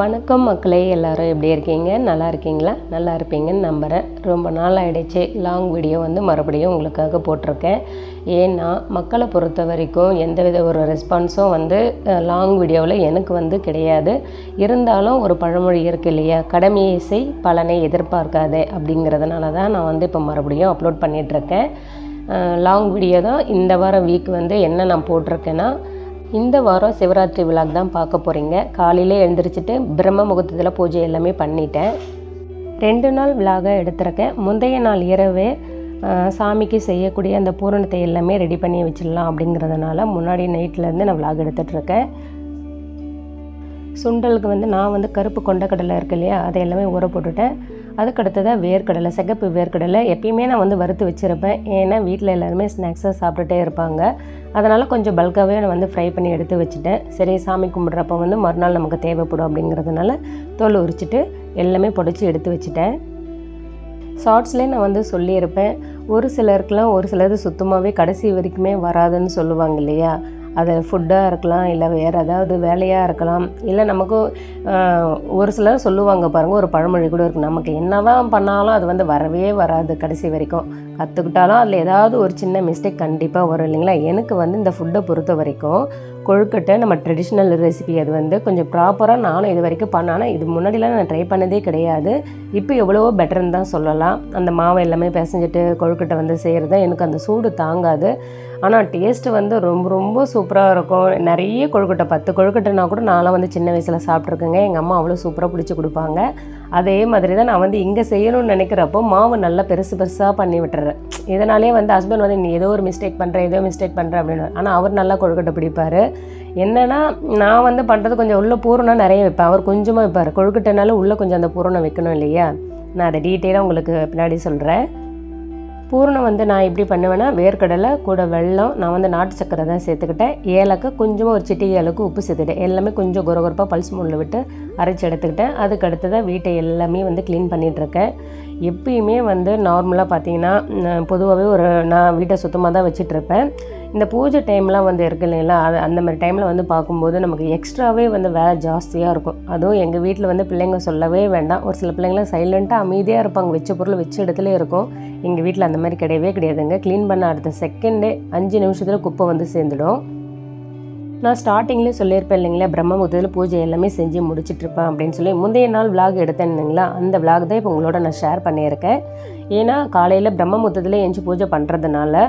வணக்கம் மக்களே, எல்லோரும் எப்படி இருக்கீங்க? நல்லா இருக்கீங்களா? நல்லா இருப்பீங்கன்னு நம்புகிறேன். ரொம்ப நாள் ஆகிடுச்சு லாங் வீடியோ மறுபடியும் உங்களுக்காக போட்டிருக்கேன். ஏன்னா மக்களை பொறுத்த வரைக்கும் எந்தவித ஒரு ரெஸ்பான்ஸும் லாங் வீடியோவில் எனக்கு கிடையாது. இருந்தாலும் ஒரு பழமொழி இருக்குது இல்லையா, கடமையை செய் பலனை எதிர்பார்க்காதே, அப்படிங்கிறதுனால தான் நான் இப்போ மறுபடியும் அப்லோட் பண்ணிகிட்ருக்கேன். லாங் வீடியோ தான். இந்த வாரம் வீக் என்ன நான் போட்டிருக்கேன்னா, இந்த வாரம் சிவராத்திரி விழாக் தான் பார்க்க போகிறீங்க. காலையில் எழுந்திரிச்சிட்டு பிரம்ம முகூர்த்தத்தில் பூஜை எல்லாமே பண்ணிட்டேன். 2 நாள் விழாக எடுத்திருக்கேன். முந்தைய நாள் இரவே சாமிக்கு செய்யக்கூடிய அந்த பூரணத்தை எல்லாமே ரெடி பண்ணி வச்சிடலாம் அப்படிங்கிறதுனால முன்னாடி நைட்லேருந்து நான் விழாக் எடுத்துகிட்ருக்கேன். சுண்டலுக்கு நான் கருப்பு கொண்டக்கடலை இருக்கு இல்லையா, அதை எல்லாமே ஊற போட்டுட்டேன். அதுக்கடுத்ததாக வேர்க்கடலை, சிகப்பு வேர்க்கடலை எப்பயுமே நான் வறுத்து வச்சுருப்பேன். ஏன்னா வீட்டில் எல்லாருமே ஸ்நாக்ஸாக சாப்பிட்டுட்டே இருப்பாங்க. அதனால் கொஞ்சம் பல்காகவே நான் ஃப்ரை பண்ணி எடுத்து வச்சுட்டேன். சரி, சாமி கும்பிட்றப்ப மறுநாள் நமக்கு தேவைப்படும் அப்படிங்கிறதுனால தோல் உரிச்சிட்டு எல்லாமே பொடிச்சு எடுத்து வச்சுட்டேன். ஷார்ட்ஸ்லேயே நான் சொல்லியிருப்பேன், ஒரு சிலது சுத்தமாகவே கடைசி வரைக்குமே வராதுன்னு சொல்லுவாங்க இல்லையா. அது ஃபுட்டாக இருக்கலாம், இல்லை வேறு ஏதாவது வேலையாக இருக்கலாம், இல்லை நமக்கும் ஒரு சிலர் சொல்லுவாங்க பாருங்கள், ஒரு பழமொழி கூட இருக்குது, நமக்கு என்ன தான் பண்ணாலும் அது வரவே வராது கடைசி வரைக்கும். கற்றுக்கிட்டாலும் அதில் ஏதாவது ஒரு சின்ன மிஸ்டேக் கண்டிப்பாக வரும் இல்லைங்களா. எனக்கு இந்த ஃபுட்டை பொறுத்த வரைக்கும் கொழுக்கட்டை நம்ம ட்ரெடிஷ்னல் ரெசிபி அது கொஞ்சம் ப்ராப்பராக நானும் இது வரைக்கும் பண்ணால், இது முன்னாடிலாம் நான் ட்ரை பண்ணதே கிடையாது. இப்போ எவ்வளவோ பெட்டர்னு தான் சொல்லலாம். அந்த மாவை எல்லாமே பிசைஞ்சிட்டு கொழுக்கட்டை செய்கிறது எனக்கு அந்த சூடு தாங்காது. ஆனால் டேஸ்ட்டு ரொம்ப ரொம்ப சூப்பராக இருக்கும். நிறைய கொழுக்கட்டை 10 கொழுக்கட்டைனா கூட நான்லாம் சின்ன வயசில் சாப்பிட்ருக்கேங்க. எங்கள் அம்மா அவ்வளோ சூப்பராக பிடிச்சி கொடுப்பாங்க. அதே மாதிரி தான் நான் இங்கே செய்யணும்னு நினைக்கிறப்போ மாவு நல்லா பெருசாக பண்ணி விட்டுறேன். இதனாலே ஹஸ்பண்ட் நீ ஏதோ ஒரு மிஸ்டேக் பண்ணுற அப்படின்னு. ஆனால் அவர் நல்லா கொழுக்கட்டை பிடிப்பார். என்னென்னா நான் பண்ணுறது கொஞ்சம் உள்ள பூரணம் நிறைய வைப்பேன், அவர் கொஞ்சமாக வைப்பார். கொழுக்கட்டைனாலும் உள்ளே கொஞ்சம் அந்த பூரணம் வைக்கணும் இல்லையா. நான் அதை டீட்டெயிலாக உங்களுக்கு பின்னாடி சொல்கிறேன். பூரணம் நான் எப்படி பண்ணுவேன்னா, வேர்க்கடலை கூட வெல்லம், நான் நாட்டு சக்கரை தான் சேர்த்துக்கிட்டேன். ஏலக்காய் கொஞ்சமாக ஒரு சிட்டிகை அளவுக்கு உப்பு சேர்த்துக்கிட்டேன். எல்லாமே கொஞ்சம் குறகுறப்பாக பல்ஸ் மூடில் விட்டு அரைச்சி எடுத்துக்கிட்டேன். அதுக்கு அடுத்ததாக வீட்டை எல்லாமே க்ளீன் பண்ணிகிட்ருக்கேன். எப்பயுமே நார்மலாக பார்த்தீங்கன்னா பொதுவாகவே நான் வீட்டை சுத்தமாக தான் வச்சிட்ருப்பேன். இந்த பூஜை டைம்லாம் இருக்குது இல்லைங்களா, அது அந்த மாதிரி டைமில் பார்க்கும்போது நமக்கு எக்ஸ்ட்ராவே வேலை ஜாஸ்தியாக இருக்கும். அதுவும் எங்கள் வீட்டில் பிள்ளைங்க சொல்லவே வேண்டாம். ஒரு சில பிள்ளைங்களாம் சைலண்ட்டாக அமைதியாக இருப்பாங்க, வச்ச பொருள் வச்ச இடத்துல இருக்கும். எங்கள் வீட்டில் அந்த மாதிரி கிடையவே கிடையாதுங்க. க்ளீன் பண்ண அடுத்த செகண்டே 5 நிமிஷத்தில் குப்பை சேர்ந்துடும். நான் ஸ்டார்டிங்லேயே சொல்லியிருப்பேன் இல்லைங்களா, பிரம்ம முகூர்த்தத்தில் பூஜை எல்லாமே செஞ்சு முடிச்சிட்ருப்பேன் அப்படின்னு சொல்லி. முந்தைய நாள் விளாக் எடுத்தேன் இல்லைங்களா, அந்த விளாக் தான் இப்போ உங்களோட நான் ஷேர் பண்ணியிருக்கேன். ஏன்னா காலையில் பிரம்ம முகூர்த்தத்தில் எழுந்து பூஜை பண்ணுறதுனால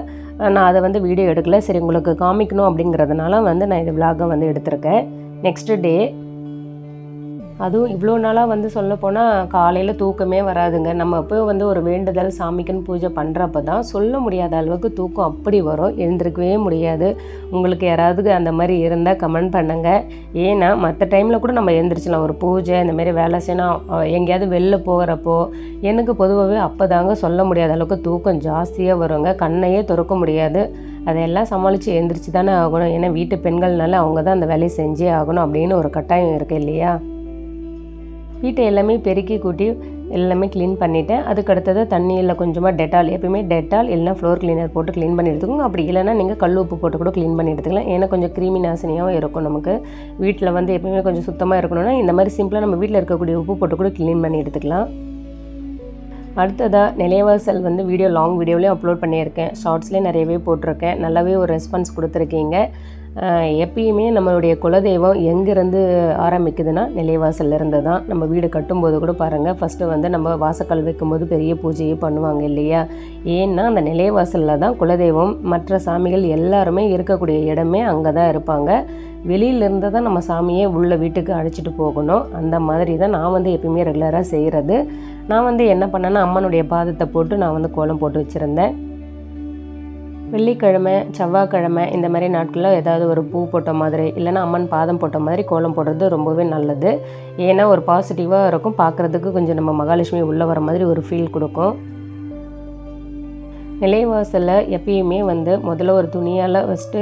நான் அதை வீடியோ எடுக்கல. சரி, உங்களுக்கு காமிக்கணும் அப்படிங்கிறதுனால நான் இந்த விளாகை எடுத்திருக்கேன். நெக்ஸ்ட்டு டே, அதுவும் இவ்வளோ நாளாக சொல்லப்போனால் காலையில் தூக்கமே வராதுங்க. நம்ம இப்போ ஒரு வேண்டுதல் சாமிக்குன்னு பூஜை பண்ணுறப்ப தான் சொல்ல முடியாத அளவுக்கு தூக்கம் அப்படி வரும், எழுந்திருக்கவே முடியாது. உங்களுக்கு யாராவது அந்த மாதிரி இருந்தால் கமெண்ட் பண்ணுங்கள். ஏன்னா மற்ற டைமில் கூட நம்ம எழுந்திரிச்சலாம், ஒரு பூஜை இந்தமாரி வேலை செய்யணும், எங்கேயாவது வெளில போகிறப்போ எனக்கு பொதுவாகவே அப்போ தாங்க சொல்ல முடியாத அளவுக்கு தூக்கம் ஜாஸ்தியாக வருங்க. கண்ணையே திறக்க முடியாது. அதையெல்லாம் சமாளித்து எழுந்திரிச்சு தானே ஆகணும். ஏன்னா வீட்டு பெண்கள்னால அவங்க தான் அந்த வேலையை செஞ்சே ஆகணும் அப்படின்னு ஒரு கட்டாயம் இருக்குது இல்லையா. வீட்டை எல்லாமே பெருக்கி கூட்டி எல்லாமே க்ளீன் பண்ணிவிட்டேன். அதுக்கடுத்தது தண்ணியில் கொஞ்சமாக டெட்டால், எப்பயுமே டெட்டால் இல்லைனா ஃப்ளோர் கிளீனர் போட்டு க்ளீன் பண்ணி எடுத்துக்கோங்க. அப்படி இல்லைனா நீங்கள் கல் உப்பு போட்டு கூட க்ளீன் பண்ணி எடுத்துக்கலாம். ஏன்னா கொஞ்சம் கிருமி நாசினியாகவும் இருக்கும். நமக்கு வீட்டில் எப்பயுமே கொஞ்சம் சுத்தமாக இருக்கணும்னா இந்த மாதிரி சிம்பிளாக நம்ம வீட்டில் இருக்கக்கூடிய உப்பு போட்டு கூட க்ளீன் பண்ணி எடுத்துக்கலாம். அடுத்ததாக நிலைவாசல் வீடியோ லாங் வீடியோவிலையும் அப்லோட் பண்ணியிருக்கேன். ஷார்ட்ஸ்லேயே நிறையவே போட்டிருக்கேன். நல்லாவே ஒரு ரெஸ்பான்ஸ் கொடுத்துருக்கீங்க. எப்பயுமே நம்மளுடைய குலதெய்வம் எங்கேருந்து ஆரம்பிக்குதுன்னா நிலைவாசல்லேருந்து தான். நம்ம வீடு கட்டும்போது கூட பாருங்கள், ஃபஸ்ட்டு நம்ம வாசக்கல் வைக்கும்போது பெரிய பூஜையே பண்ணுவாங்க இல்லையா. ஏன்னா அந்த நிலைவாசலில் தான் குலதெய்வம் மற்ற சாமிகள் எல்லாருமே இருக்கக்கூடிய இடமே அங்கே தான் இருப்பாங்க. வெளியிலேருந்து தான் நம்ம சாமியை உள்ள வீட்டுக்கு அழைச்சிட்டு போகணும். அந்த மாதிரி தான் நான் எப்பயுமே ரெகுலராக செய்கிறது. நான் என்ன பண்ணேன்னா, அம்மனுடைய பாதத்தை போட்டு நான் கோலம் போட்டு வச்சுருந்தேன். வெள்ளிக்கிழமை, செவ்வாய்க்கிழமை இந்த மாதிரி நாட்களில் ஏதாவது ஒரு பூ போட்ட மாதிரி இல்லைனா அம்மன் பாதம் போட்ட மாதிரி கோலம் போடுறது ரொம்பவே நல்லது. ஏன்னா ஒரு பாசிட்டிவாக இருக்கும், பார்க்குறதுக்கு கொஞ்சம் நம்ம மகாலட்சுமி உள்ளே வர மாதிரி ஒரு ஃபீல் கொடுக்கும். நிலைவாசலில் எப்பயுமே முதல்ல ஒரு துணியால் ஃபஸ்ட்டு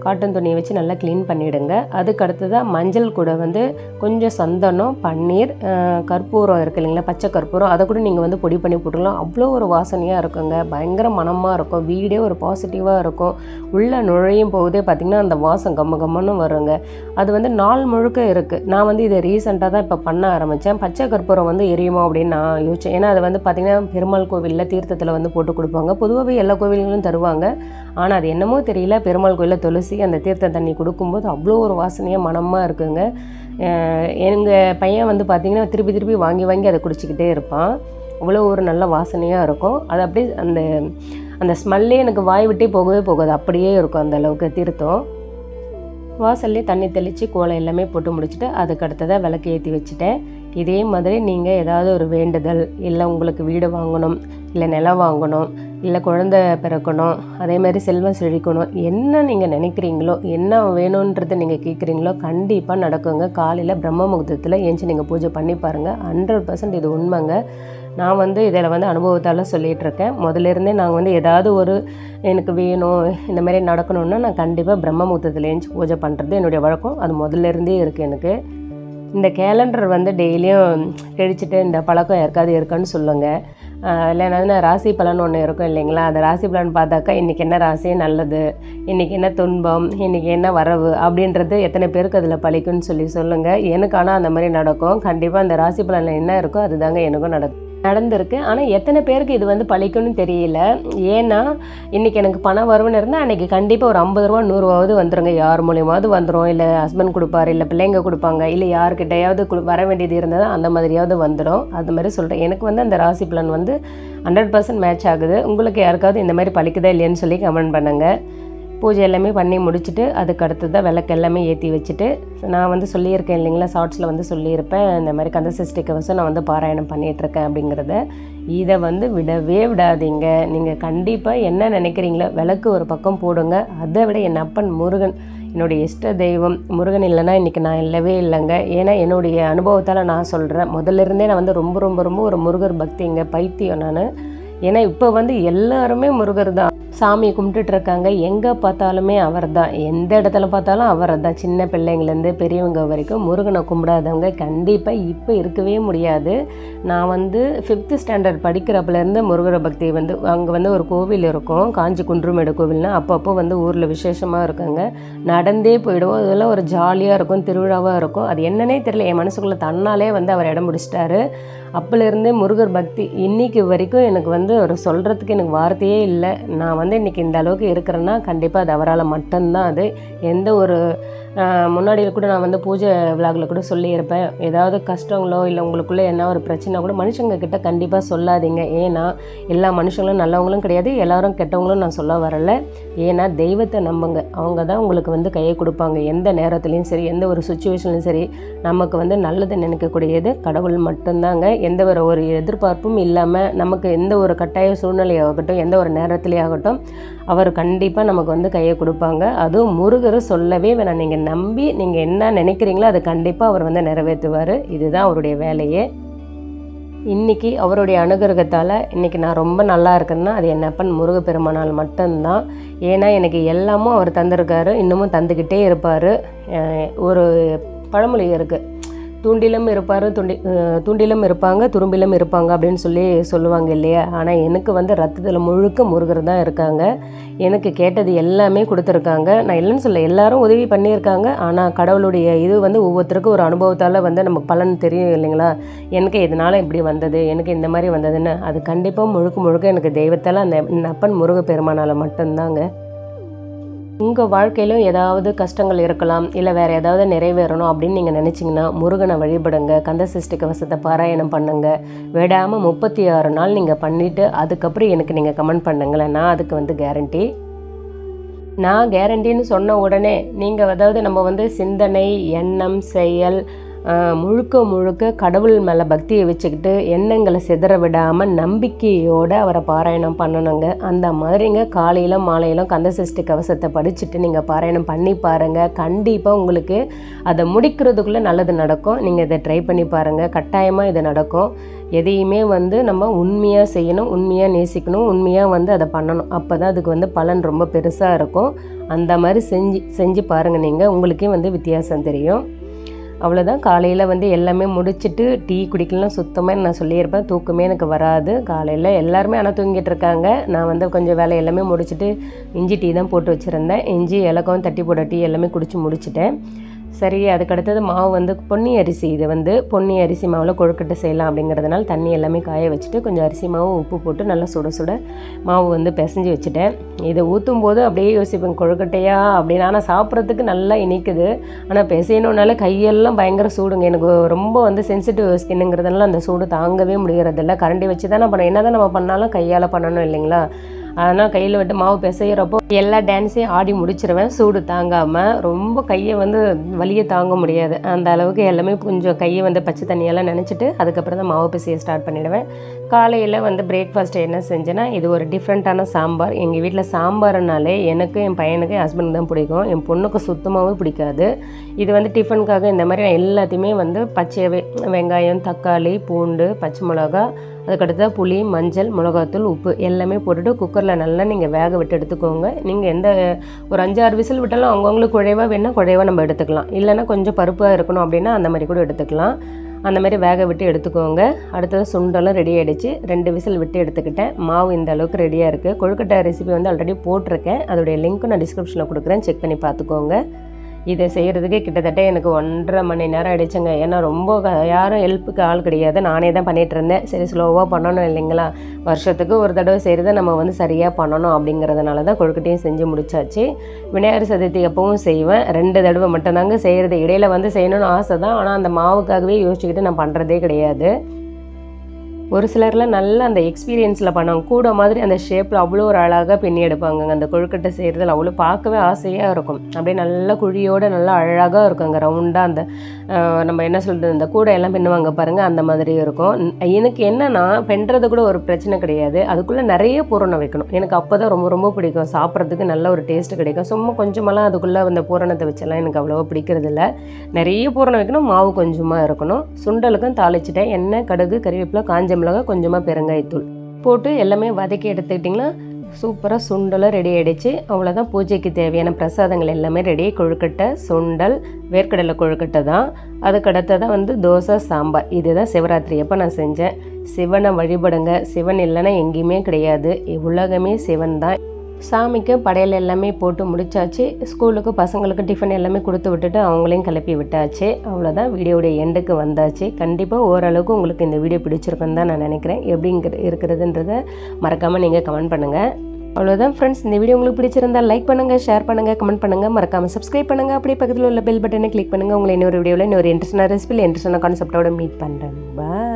காட்டன் துணியை வச்சு நல்லா க்ளீன் பண்ணிவிடுங்க. அதுக்கு அடுத்ததாக மஞ்சள் கூட வந்து கொஞ்சம் சந்தனம், பன்னீர், கற்பூரம் இருக்குது இல்லைங்களா, பச்சை கற்பூரம், அதை கூட நீங்கள் வந்து பொடி பண்ணி போட்டுக்கலாம். அவ்வளோ ஒரு வாசனையாக இருக்குங்க, பயங்கர மனமாக இருக்கும், வீடே ஒரு பாசிட்டிவாக இருக்கும். உள்ளே நுழையும் போதே பார்த்திங்கன்னா அந்த வாசம் கம்ம கம்மன்னு வருங்க. அது வந்து நாள் முழுக்க இருக்குது. நான் வந்து இதை ரீசெண்டாக தான் இப்போ பண்ண ஆரம்பித்தேன். பச்சை கற்பூரம் வந்து எரியுமா அப்படின்னு நான் யோசித்தேன். ஏன்னா அது வந்து பார்த்திங்கன்னா பெருமாள் கோவிலில் தீர்த்தத்தில் வந்து போட்டு கொடுப்பாங்க. பொதுவாகவே எல்லா கோவில்களும் தருவாங்க. ஆனால் அது என்னமோ தெரியல, பெருமாள் கோவிலில் துளசி அந்த தீர்த்த தண்ணி கொடுக்கும்போது அவ்வளோ ஒரு வாசனையாக மனமாக இருக்குங்க. எங்கள் பையன் வந்து பார்த்திங்கன்னா திருப்பி திருப்பி வாங்கி வாங்கி அதை குடிச்சிக்கிட்டே இருப்பான். அவ்வளோ ஒரு நல்ல வாசனையாக இருக்கும். அது அப்படியே அந்த அந்த ஸ்மெல்லே எனக்கு வாய் விட்டே போகவே போகாது, அப்படியே இருக்கும் அந்த அளவுக்கு தீர்த்தம். வாசல்லே தண்ணி தெளித்து கோலம் எல்லாமே போட்டு முடிச்சுட்டு அதுக்கு அடுத்ததாக விளக்கு ஏற்றி வச்சுட்டேன். இதே மாதிரி நீங்கள் ஏதாவது ஒரு வேண்டுதல், இல்லை உங்களுக்கு வீடு வாங்கணும், இல்லை நிலம் வாங்கணும், இல்லை குழந்தை பிறக்கணும், அதே மாதிரி செல்வம் செழிக்கணும், என்ன நீங்கள் நினைக்கிறீங்களோ, என்ன வேணுன்றதை நீங்கள் கேட்குறீங்களோ கண்டிப்பாக நடக்குங்க. காலையில் பிரம்ம முகூர்த்தத்தில் ஏஞ்சி நீங்கள் பூஜை பண்ணி பாருங்கள். 100% இது உண்மைங்க. நான் வந்து இதில் வந்து அனுபவத்தால் சொல்லிகிட்ருக்கேன். முதலேருந்தே நாங்கள் வந்து ஏதாவது ஒரு எனக்கு வேணும், இந்த மாதிரி நடக்கணுன்னா நான் கண்டிப்பாக பிரம்ம முகூர்த்தத்தில் ஏஞ்சி பூஜை பண்ணுறது என்னுடைய வழக்கம். அது முதல்லேருந்தே இருக்குது எனக்கு. இந்த கேலண்டர் வந்து டெய்லியும் கிழிச்சிட்டு இந்த பழக்கம் யாருக்காவது இருக்கான்னு சொல்லுங்கள். இல்லை என்னதுன்னா ராசி பலன் ஒன்று இருக்கும் இல்லைங்களா, அந்த ராசி பலன் பார்த்தாக்கா இன்றைக்கி என்ன ராசி நல்லது, இன்றைக்கி என்ன துன்பம், இன்றைக்கி என்ன வரவு அப்படின்றது எத்தனை பேருக்கு அதில் பழிக்குன்னு சொல்லுங்கள். எனக்கு ஆனால் அந்த மாதிரி நடக்கும். கண்டிப்பாக அந்த ராசி பலனில் என்ன இருக்கோ அதுதாங்க எனக்கும் நடந்திருக்கு. ஆனால் எத்தனை பேருக்கு இது வந்து பழிக்கும்னு தெரியல. ஏன்னா இன்றைக்கி எனக்கு பணம் வரும்னு இருந்தால் அன்றைக்கி கண்டிப்பாக ஒரு 50 ரூபா 100 ரூபாவது வந்துடுங்க. யார் மூலியமாவது வந்துடும். இல்லை ஹஸ்பண்ட் கொடுப்பார், இல்லை பிள்ளைங்க கொடுப்பாங்க, இல்லை யாருக்கிட்டையாவது வர வேண்டியது இருந்தால் அந்த மாதிரியாவது வந்துடும். அது மாதிரி சொல்கிறேன். எனக்கு வந்து அந்த ராசி பலன் வந்து 100% மேட்ச் ஆகுது. உங்களுக்கு யாருக்காவது இந்த மாதிரி பழிக்குதா இல்லையான்னு சொல்லி கமெண்ட் பண்ணுங்கள். பூஜை எல்லாமே பண்ணி முடிச்சுட்டு அதுக்கு அடுத்து தான் விளக்கு எல்லாமே ஏற்றி வச்சுட்டு, நான் வந்து சொல்லியிருக்கேன் இல்லைங்களா, ஷார்ட்ஸில் வந்து சொல்லியிருப்பேன் இந்த மாதிரி கந்தசஷ்டி கவசம் நான் வந்து பாராயணம் பண்ணிகிட்ருக்கேன் அப்படிங்கிறத. இதை வந்து விடவே விடாதீங்க. நீங்கள் கண்டிப்பாக என்ன நினைக்கிறீங்களோ விளக்கு ஒரு பக்கம் போடுங்க. அதை விட என் அப்பன் முருகன், என்னுடைய இஷ்ட தெய்வம் முருகன் இல்லைன்னா இன்றைக்கி நான் இல்லவே இல்லைங்க. ஏன்னா என்னுடைய அனுபவத்தால் நான் சொல்கிறேன். முதல்ல நான் வந்து ரொம்ப ரொம்ப ரொம்ப ஒரு முருகர் பக்திங்க, பைத்தியம் நான். ஏன்னா இப்போ வந்து எல்லாருமே முருகர் தான் சாமி கும்பிட்டுட்ருக்காங்க. எங்கே பார்த்தாலுமே அவர் தான், எந்த இடத்துல பார்த்தாலும் அவர் தான். சின்ன பிள்ளைங்கள்லேருந்து பெரியவங்க வரைக்கும் முருகனை கும்பிடாதவங்க கண்டிப்பாக இப்போ இருக்கவே முடியாது. நான் வந்து 5th ஸ்டாண்டர்ட் படிக்கிறப்பலேருந்து முருகரை பக்தி வந்து அங்கே வந்து ஒரு கோவில் இருக்கும், காஞ்சி குன்றுமேடு கோவில்னா, அப்பப்போ வந்து ஊரில் விசேஷமாக இருக்குங்க. நடந்தே போயிடுவோம். அதெல்லாம் ஒரு ஜாலியாக இருக்கும், திருவிழாவாக இருக்கும். அது என்னன்னே தெரியல, என் மனசுக்குள்ளே தன்னாலே வந்து அவர் இடம் பிடிச்சிட்டாரு. அப்போலேருந்தே முருகர் பக்தி இன்னைக்கு வரைக்கும் எனக்கு வந்து ஒரு சொல்கிறதுக்கு எனக்கு வார்த்தையே இல்லை. நான் வந்து இன்றைக்கி இந்த அளவுக்கு இருக்கிறேன்னா கண்டிப்பாக அது அவரால் மட்டும்தான். அது எந்த ஒரு முன்னாடியில் கூட நான் வந்து பூஜை விழாவில் கூட சொல்லியிருப்பேன். ஏதாவது கஷ்டங்களோ இல்லை உங்களுக்குள்ளே என்ன ஒரு பிரச்சனை கூட மனுஷங்க கிட்ட கண்டிப்பாக சொல்லாதீங்க. ஏன்னா எல்லா மனுஷங்களும் நல்லவங்களும் கிடையாது, எல்லோரும் கெட்டவங்களும் நான் சொல்ல வரலை. ஏன்னா தெய்வத்தை நம்புங்க, அவங்க தான் உங்களுக்கு வந்து கையை கொடுப்பாங்க. எந்த நேரத்துலையும் சரி, எந்த ஒரு சுச்சுவேஷன்லையும் சரி, நமக்கு வந்து நல்லது நினைக்கக்கூடியது கடவுள் மட்டும்தாங்க. எந்த ஒரு எதிர்பார்ப்பும் இல்லாமல் நமக்கு எந்த ஒரு கட்டாய சூழ்நிலையாகட்டும், எந்த ஒரு நேரத்துலையாகட்டும் அவர் கண்டிப்பாக நமக்கு வந்து கையை கொடுப்பாங்க. அதுவும் முருகர் சொல்லவே வேணாம். நீங்கள் நம்பி நீங்கள் என்ன நினைக்கிறீங்களோ அதை கண்டிப்பாக அவர் வந்து நிறைவேற்றுவார். இதுதான் அவருடைய வேலையே. இன்றைக்கி அவருடைய அனுகிரகத்தால் இன்றைக்கி நான் ரொம்ப நல்லா இருக்கேன்னா அது என் அப்பன் முருகப்பெருமானால் மட்டும்தான். ஏன்னா எனக்கு எல்லாமும் அவர் தந்திருக்காரு, இன்னமும் தந்துக்கிட்டே இருப்பார். ஒரு பழமொழி இருக்குது, தூண்டிலும் இருப்பார், தூண்டிலும் இருப்பாங்க, துரும்பிலும் இருப்பாங்க அப்படின்னு சொல்லுவாங்க இல்லையா. ஆனால் எனக்கு வந்து ரத்தத்தில் முழுக்க முருகர் தான் இருக்காங்க. எனக்கு கேட்டது எல்லாமே கொடுத்துருக்காங்க. நான் இல்லைன்னு சொல்ல, எல்லாரும் உதவி பண்ணியிருக்காங்க. ஆனால் கடவுளுடைய இது வந்து ஒவ்வொருத்தருக்கும் ஒரு அனுபவத்தால் வந்து நமக்கு பலன் தெரியும் இல்லைங்களா. எனக்கு இதனால் இப்படி வந்தது, எனக்கு இந்த மாதிரி வந்ததுன்னு அது கண்டிப்பாக முழுக்க எனக்கு தெய்வத்தால் அந்த அப்பன் முருகப்பெருமானால் மட்டும்தாங்க. உங்கள் வாழ்க்கையிலும் ஏதாவது கஷ்டங்கள் இருக்கலாம், இல்லை வேறு ஏதாவது நிறைவேறணும் அப்படின்னு நீங்கள் நினச்சிங்கன்னா முருகனை வழிபடுங்க, கந்தசஷ்டி கவசத்தை பாராயணம் பண்ணுங்கள். விடாமல் 36 நாள் நீங்கள் பண்ணிவிட்டு அதுக்கப்புறம் எனக்கு நீங்கள் கமெண்ட் பண்ணுங்களேன். நான் அதுக்கு வந்து கேரண்டி. நான் கேரண்டின்னு சொன்ன உடனே நீங்கள் அதாவது நம்ம வந்து சிந்தனை, எண்ணம், செயல், முழுக்க முழுக்க கடவுள் மேலே பக்தியை வச்சுக்கிட்டு எண்ணங்களை சிதற விடாமல் நம்பிக்கையோடு அவரை பாராயணம் பண்ணணுங்க. அந்த மாதிரிங்க காலையிலும் மாலையிலும் கந்தசஷ்டி கவசத்தை படிச்சுட்டு நீங்கள் பாராயணம் பண்ணி பாருங்கள். கண்டிப்பாக உங்களுக்கு அதை முடிக்கிறதுக்குள்ளே நல்லது நடக்கும். நீங்கள் இதை ட்ரை பண்ணி பாருங்கள், கட்டாயமாக இது நடக்கும். எதையுமே நம்ம உண்மையாக செய்யணும், உண்மையாக நேசிக்கணும், உண்மையாக அதை பண்ணணும். அப்போ தான் அதுக்கு பலன் ரொம்ப பெருசாக இருக்கும். அந்த மாதிரி செஞ்சு பாருங்கள், நீங்கள் உங்களுக்கே வித்தியாசம் தெரியும். அவ்வளோதான். காலையில் எல்லாமே முடிச்சுட்டு டீ குடிக்கலாம் சுத்தமாக நான் சொல்லியிருப்பேன், தூக்கமே எனக்கு வராது காலையில். எல்லாருமே ஆனால் தூங்கிட்டு இருக்காங்க. நான் கொஞ்சம் வேலை எல்லாமே முடிச்சுட்டு இஞ்சி டீ தான் போட்டு வச்சுருந்தேன். இஞ்சி ஏலக்காவும் தட்டி போட்ட டீ எல்லாமே குடித்து முடிச்சிட்டேன். சரி, அதுக்கடுத்தது மாவு பொன்னி அரிசி, இது பொன்னி அரிசி மாவில் கொழுக்கட்டை செய்யலாம் அப்படிங்கிறதுனால தண்ணி எல்லாமே காய வச்சுட்டு கொஞ்சம் அரிசி மாவு உப்பு போட்டு நல்லா சுட சுட மாவு பிசைஞ்சு வச்சுட்டேன். இதை ஊற்றும் போது அப்படியே யோசிப்பேன், கொழுக்கட்டையா அப்படின்னு. ஆனால் சாப்பிட்றதுக்கு நல்லா இனிக்குது. ஆனால் பிசையணுன்னால கையெல்லாம் பயங்கர சூடுங்க. எனக்கு ரொம்ப சென்சிட்டிவ் ஸ்கின்னுங்கிறதுனால அந்த சூடு தாங்கவே முடிகிறதில்ல. கரண்டி வச்சு தான் நான் என்ன தான் நம்ம பண்ணாலும் கையால் பண்ணணும் இல்லைங்களா. அதனால் கையில் விட்டு மாவு பிசைகிறப்போ எல்லா டான்ஸையும் ஆடி முடிச்சிருவேன், சூடு தாங்காமல். ரொம்ப கையை வலியை தாங்க முடியாது. அந்த அளவுக்கு எல்லாமே கொஞ்சம் கையை பச்சை தண்ணியெல்லாம் நினச்சிட்டு அதுக்கப்புறம் தான் மாவு பிசைய ஸ்டார்ட் பண்ணிவிடுவேன். காலையில் பிரேக்ஃபாஸ்ட் என்ன செஞ்சேன்னா, இது ஒரு டிஃப்ரெண்ட்டான சாம்பார். எங்கள் வீட்டில் சாம்பார்னாலே எனக்கு, என் பையனுக்கு, என் ஹஸ்பண்டுக்கு தான் பிடிக்கும். என் பொண்ணுக்கு சுத்தமாகவே பிடிக்காது. இது டிஃபனுக்காக இந்த மாதிரி நான் எல்லாத்தையுமே பச்சையாகவே வெங்காயம், தக்காளி, பூண்டு, பச்சை மிளகா, அதுக்கடுத்து புளி, மஞ்சள், மிளகாத்தூள், உப்பு எல்லாமே போட்டுட்டு குக்கரில் நல்லா நீங்கள் வேக விட்டு எடுத்துக்கோங்க. நீங்கள் எந்த ஒரு 5-6 விசில் விட்டாலும் அவங்கவுங்களுக்கு குழைவாக வேணால் குழைவாக நம்ம எடுத்துக்கலாம். இல்லைன்னா கொஞ்சம் பருப்பாக இருக்கணும் அப்படின்னா அந்த மாதிரி கூட எடுத்துக்கலாம். அந்த மாதிரி வேக விட்டு எடுத்துக்கோங்க. அடுத்தது சுண்டலும் ரெடி ஆகிடுச்சு. 2 விசில் விட்டு எடுத்துக்கிட்டேன். மாவு இந்த அளவுக்கு ரெடியாக இருக்குது. கொழுக்கட்டை ரெசிபி ஆல்ரெடி போட்டிருக்கேன். அதோடைய லிங்க்கும் நான் டிஸ்கிரிப்ஷனில் கொடுக்குறேன், செக் பண்ணி பார்த்துக்கோங்க. இதை செய்கிறதுக்கே கிட்டத்தட்ட எனக்கு 1.5 மணி நேரம் ஆகிடுச்சுங்க. ஏன்னா ரொம்ப யாரும் ஹெல்ப்புக்கு ஆள் கிடையாது, நானே தான் பண்ணிகிட்டு இருந்தேன். சரி, ஸ்லோவாக பண்ணணும் இல்லைங்களா, வருஷத்துக்கு ஒரு தடவை செய்கிறத நம்ம சரியாக பண்ணணும் அப்படிங்கிறதுனால தான் கொழுக்கட்டையும் செஞ்சு முடிச்சாச்சு. விநாயகர் சதுர்த்தி எப்பவும் செய்வேன், 2 தடவை மட்டும்தாங்க செய்கிறது. இடையில் செய்யணும்னு ஆசை தான், ஆனால் அந்த மாவுக்காகவே யோசிச்சுக்கிட்டு நான் பண்ணுறதே கிடையாது. ஒரு சிலர்லாம் நல்லா அந்த எக்ஸ்பீரியன்ஸில் பண்ணுவாங்க, கூட மாதிரி அந்த ஷேப்பில் அவ்வளோ ஒரு அழகாக பின்னி எடுப்பாங்க. அந்த கொழுக்கட்டை செய்கிறதுல அவ்வளோ பார்க்கவே ஆசையாக இருக்கும். அப்படியே நல்லா குழியோடு நல்லா அழகாக இருக்கும். அங்கே ரவுண்டாக அந்த நம்ம என்ன சொல்கிறது, அந்த கூடை எல்லாம் பின்னுவாங்க பாருங்கள், அந்த மாதிரி இருக்கும். எனக்கு என்னென்னா பின்னுறது கூட ஒரு பிரச்சனை கிடையாது, அதுக்குள்ளே நிறைய பூரணம் வைக்கணும். எனக்கு அப்போ தான் ரொம்ப ரொம்ப பிடிக்கும். சாப்பிட்றதுக்கு நல்ல ஒரு டேஸ்ட்டு கிடைக்கும். சும்மா கொஞ்சமெல்லாம் அதுக்குள்ளே அந்த பூரணத்தை வச்செல்லாம் எனக்கு அவ்வளோவா பிடிக்கிறதில்ல. நிறைய பூரணம் வைக்கணும், மாவு கொஞ்சமாக இருக்கணும். சுண்டலுக்கும் தாளிச்சிட்டேன். எண்ணெய், கடுகு, கறிவேப்பிலை, காஞ்ச மிளகாய், கொஞ்சமாக பெருங்காயத்தூள் போட்டு எல்லாமே வதக்கி எடுத்துக்கிட்டிங்கன்னா சூப்பராக சுண்டலும் ரெடி ஆகிடுச்சு. அவ்வளோதான். பூஜைக்கு தேவையான பிரசாதங்கள் எல்லாமே ரெடி. கொழுக்கட்டை, சுண்டல், வேர்க்கடலை கொழுக்கட்டை தான். அதுக்கடுத்ததான் தோசை, சாம்பார். இதுதான் சிவராத்திரி அப்போ நான் செஞ்சேன். சிவனை வழிபடுங்க, சிவன் இல்லைன்னா எங்கேயுமே கிடையாது, உலகமே சிவன் தான். சாமிக்கு படையல் எல்லாமே போட்டு முடிச்சாச்சு. ஸ்கூலுக்கு பசங்களுக்கு டிஃபன் எல்லாமே கொடுத்து விட்டுட்டு அவங்களையும் கிளப்பி விட்டாச்சு. அவ்வளோதான், வீடியோடைய எண்டுக்கு வந்தாச்சு. கண்டிப்பாக ஓரளவுக்கு உங்களுக்கு இந்த வீடியோ பிடிச்சிருக்குன்னு தான் நான் நினைக்கிறேன். எப்படி இருக்கிறதுன்றதை மறக்காமல் நீங்கள் கமெண்ட் பண்ணுங்கள். அவ்வளோதான் ஃப்ரெண்ட்ஸ், இந்த வீடியோ உங்களுக்கு பிடிச்சிருந்தால் லைக் பண்ணுங்கள், ஷேர் பண்ணுங்கள், கமெண்ட் பண்ணுங்கள், மறக்காமல் சப்ஸ்கிரைப் பண்ணுங்கள். அப்படியே பக்கத்தில் உள்ள பெல் பட்டனை கிளிக் பண்ணுங்கள். உங்களை இன்னொரு வீடியோவில் இன்னொரு இன்ட்ரெஸ்டான ரெசிபியில் இன்ட்ரெஸ்டான கான்செப்டோட மீட் பண்ணுறேன். பாய்.